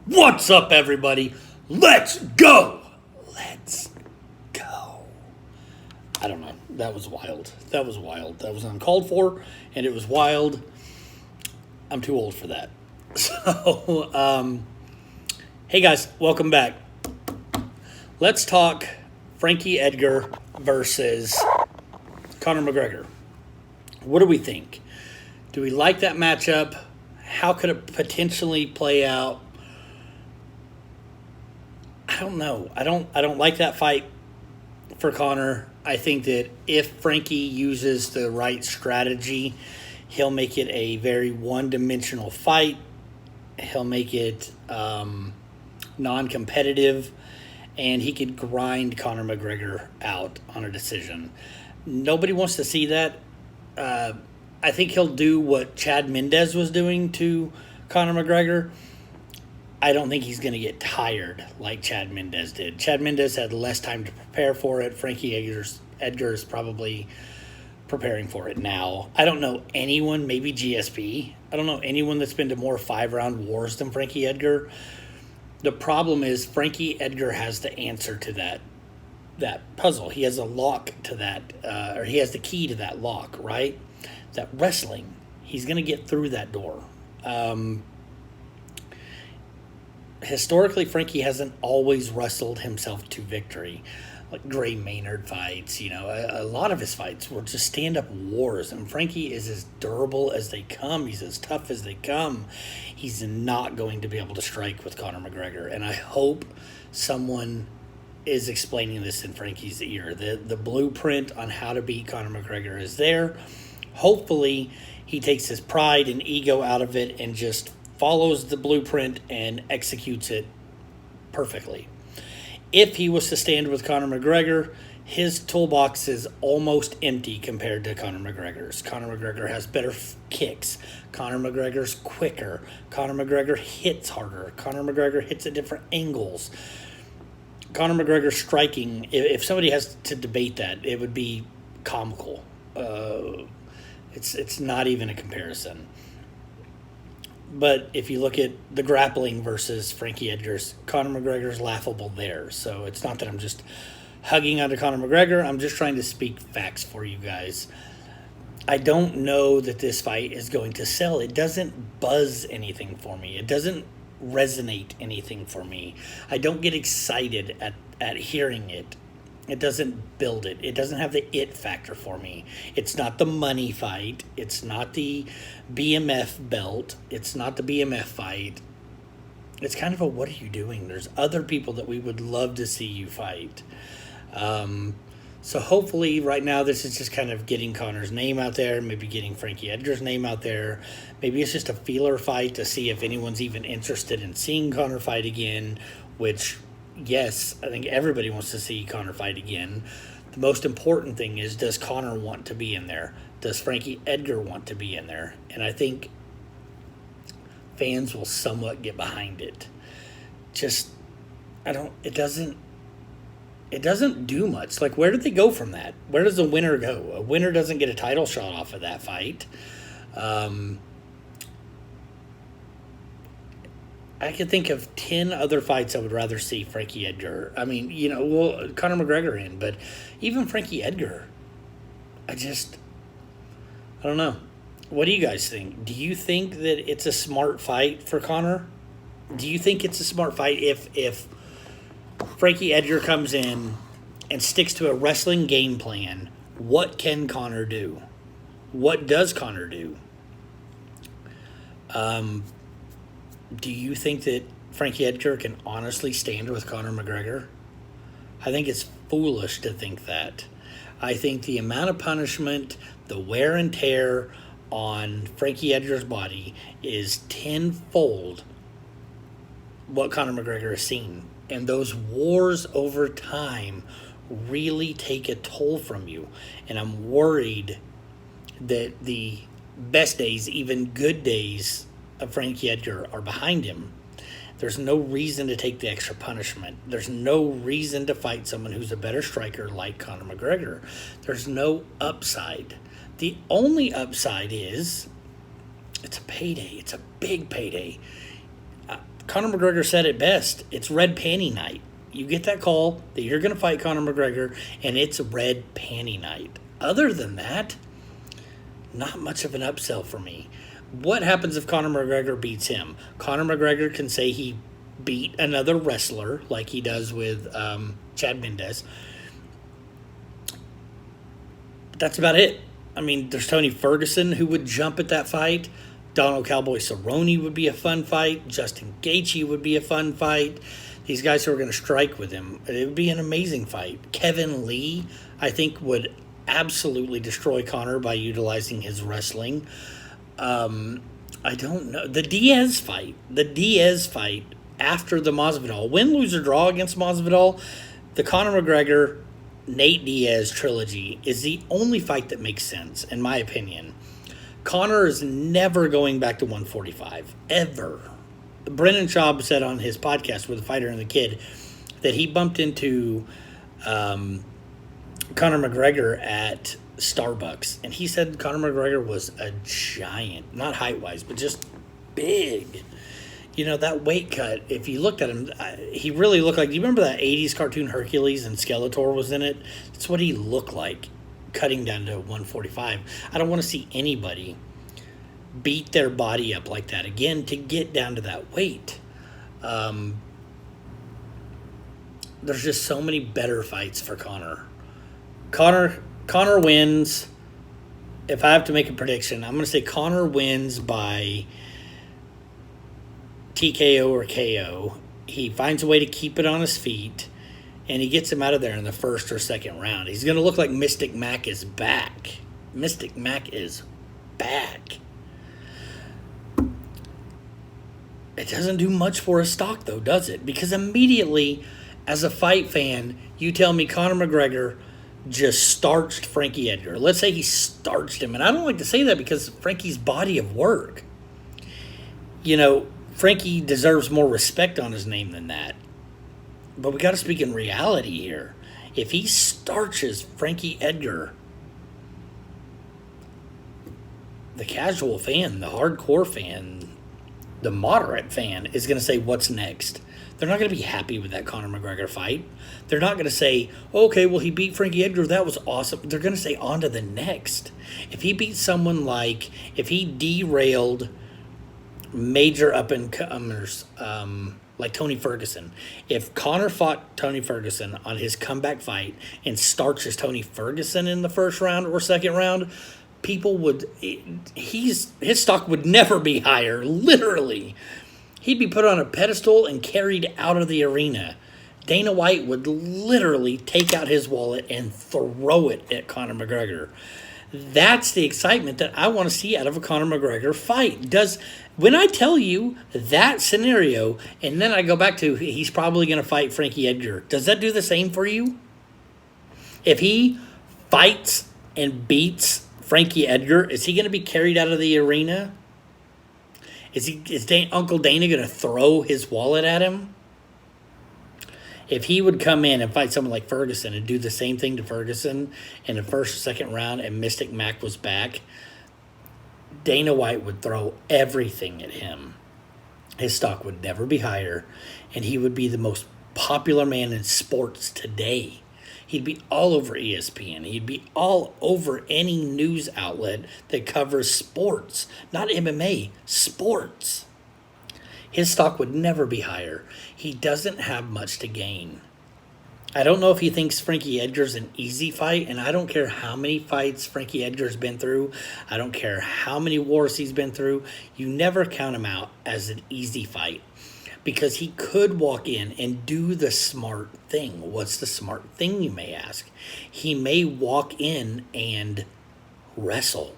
What's up, everybody? Let's go! Let's go. I don't know. That was wild. That was uncalled for, and it was wild. I'm too old for that. So, hey guys, welcome back. Let's talk Frankie Edgar versus Conor McGregor. What do we think? Do we like that matchup? How could it potentially play out? I don't know. I don't like that fight for Conor. I think that if Frankie uses the right strategy, he'll make it a very one-dimensional fight. He'll make it non-competitive, and he could grind Conor McGregor out on a decision. Nobody wants to see that. I think he'll do what Chad Mendes was doing to Conor McGregor. I don't think he's going to get tired like Chad Mendes did. Chad Mendes had less time to prepare for it. Frankie Edgar is probably preparing for it now. I don't know anyone, maybe GSP. I don't know anyone that's been to more 5-round wars than Frankie Edgar. The problem is Frankie Edgar has the answer to that puzzle. He has a lock to that, or he has the key to that lock, right? That wrestling. He's going to get through that door. Historically, Frankie hasn't always wrestled himself to victory. Like Gray Maynard fights, a lot of his fights were just stand-up wars. And Frankie is as durable as they come. He's as tough as they come. He's not going to be able to strike with Conor McGregor. And I hope someone is explaining this in Frankie's ear. The blueprint on how to beat Conor McGregor is there. Hopefully, he takes his pride and ego out of it and just follows the blueprint and executes it perfectly. If he was to stand with Conor McGregor, his toolbox is almost empty compared to Conor McGregor's. Conor McGregor has better kicks. Conor McGregor's quicker. Conor McGregor hits harder. Conor McGregor hits at different angles. Conor McGregor striking, if somebody has to debate that, it would be comical. It's not even a comparison. But if you look at the grappling versus Frankie Edgar's, Conor McGregor's laughable there. So it's not that I'm just hugging onto Conor McGregor. I'm just trying to speak facts for you guys. I don't know that this fight is going to sell. It doesn't buzz anything for me. It doesn't resonate anything for me. I don't get excited at hearing it. It doesn't build it. It doesn't have the it factor for me. It's not the money fight. It's not the BMF belt. It's not the BMF fight. It's kind of a what are you doing? There's other people that we would love to see you fight. So hopefully right now this is just kind of getting Conor's name out there, maybe getting Frankie Edgar's name out there. Maybe it's just a feeler fight to see if anyone's even interested in seeing Conor fight again, which... yes, I think everybody wants to see Conor fight again. The most important thing is, does Conor want to be in there? Does Frankie Edgar want to be in there? And I think fans will somewhat get behind it. It doesn't do much. Like, where did they go from that? Where does the winner go? A winner doesn't get a title shot off of that fight. I could think of 10 other fights I would rather see Frankie Edgar. I mean, Conor McGregor in, but even Frankie Edgar, I don't know. What do you guys think? Do you think that it's a smart fight for Conor? Do you think it's a smart fight if Frankie Edgar comes in and sticks to a wrestling game plan? What can Conor do? What does Conor do? Do you think that Frankie Edgar can honestly stand with Conor McGregor? I think it's foolish to think that. I think the amount of punishment, the wear and tear on Frankie Edgar's body is tenfold what Conor McGregor has seen. And those wars over time really take a toll from you. And I'm worried that the best days, even good days, of Frankie Edgar are behind him. There's no reason to take the extra punishment. There's no reason to fight someone who's a better striker like Conor McGregor. There's no upside. The only upside is it's a payday. It's a big payday. Conor McGregor said it best. It's red panty night. You get that call that you're going to fight Conor McGregor, and it's red panty night. Other than that, not much of an upsell for me. What happens if Conor McGregor beats him? Conor McGregor can say he beat another wrestler like he does with Chad Mendes. But that's about it. I mean, there's Tony Ferguson who would jump at that fight. Donald Cowboy Cerrone would be a fun fight. Justin Gaethje would be a fun fight. These guys who are going to strike with him, it would be an amazing fight. Kevin Lee, I think, would absolutely destroy Conor by utilizing his wrestling. I don't know. The Diaz fight after the Masvidal, win, lose, or draw against Masvidal, the Conor McGregor, Nate Diaz trilogy is the only fight that makes sense, in my opinion. Conor is never going back to 145, ever. Brendan Schaub said on his podcast with The Fighter and the Kid that he bumped into Conor McGregor at Starbucks, and he said Conor McGregor was a giant, not height-wise, but just big. You know, that weight cut, if you looked at him, he really looked like, do you remember that 80s cartoon Hercules and Skeletor was in it? That's what he looked like, cutting down to 145. I don't want to see anybody beat their body up like that again to get down to that weight. There's just so many better fights for Conor. Conor wins. If I have to make a prediction, I'm going to say Conor wins by TKO or KO. He finds a way to keep it on his feet, and he gets him out of there in the first or second round. He's going to look like Mystic Mac is back. Mystic Mac is back. It doesn't do much for his stock, though, does it? Because immediately, as a fight fan, you tell me Conor McGregor just starched Frankie Edgar. Let's say he starched him. And I don't like to say that because Frankie's body of work. You know, Frankie deserves more respect on his name than that. But we got to speak in reality here. If he starches Frankie Edgar, the casual fan, the hardcore fan, the moderate fan is going to say, what's next? They're not going to be happy with that Conor McGregor fight. They're not going to say, okay, well, he beat Frankie Edgar. That was awesome. They're going to say, on to the next. If he beat someone like, if he derailed major up-and-comers like Tony Ferguson, if Conor fought Tony Ferguson on his comeback fight and starches Tony Ferguson in the first round or second round, people would, his stock would never be higher, literally. He'd be put on a pedestal and carried out of the arena. Dana White would literally take out his wallet and throw it at Conor McGregor. That's the excitement that I want to see out of a Conor McGregor fight. When I tell you that scenario, and then I go back to he's probably going to fight Frankie Edgar, does that do the same for you? If he fights and beats Frankie Edgar, is he going to be carried out of the arena? Is Uncle Dana going to throw his wallet at him? If he would come in and fight someone like Ferguson and do the same thing to Ferguson in the first or second round and Mystic Mac was back, Dana White would throw everything at him. His stock would never be higher, and he would be the most popular man in sports today. He'd be all over ESPN. He'd be all over any news outlet that covers sports. Not MMA, sports. His stock would never be higher. He doesn't have much to gain. I don't know if he thinks Frankie Edgar's an easy fight, and I don't care how many fights Frankie Edgar's been through. I don't care how many wars he's been through. You never count him out as an easy fight. Because he could walk in and do the smart thing. What's the smart thing, you may ask? He may walk in and wrestle.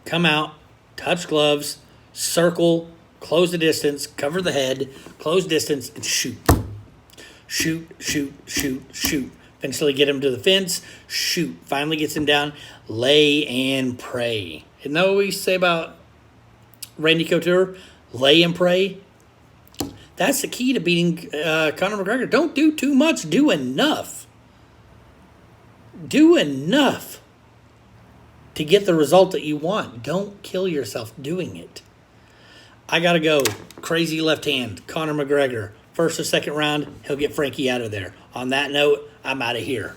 Come out, touch gloves, circle, close the distance, cover the head, close distance, and shoot. Shoot, shoot, shoot, shoot. Eventually get him to the fence, shoot. Finally gets him down, lay and pray. Isn't that what we say about Randy Couture? Lay and pray? That's the key to beating Conor McGregor. Don't do too much. Do enough. Do enough to get the result that you want. Don't kill yourself doing it. I got to go. Crazy left hand, Conor McGregor. First or second round, he'll get Frankie out of there. On that note, I'm out of here.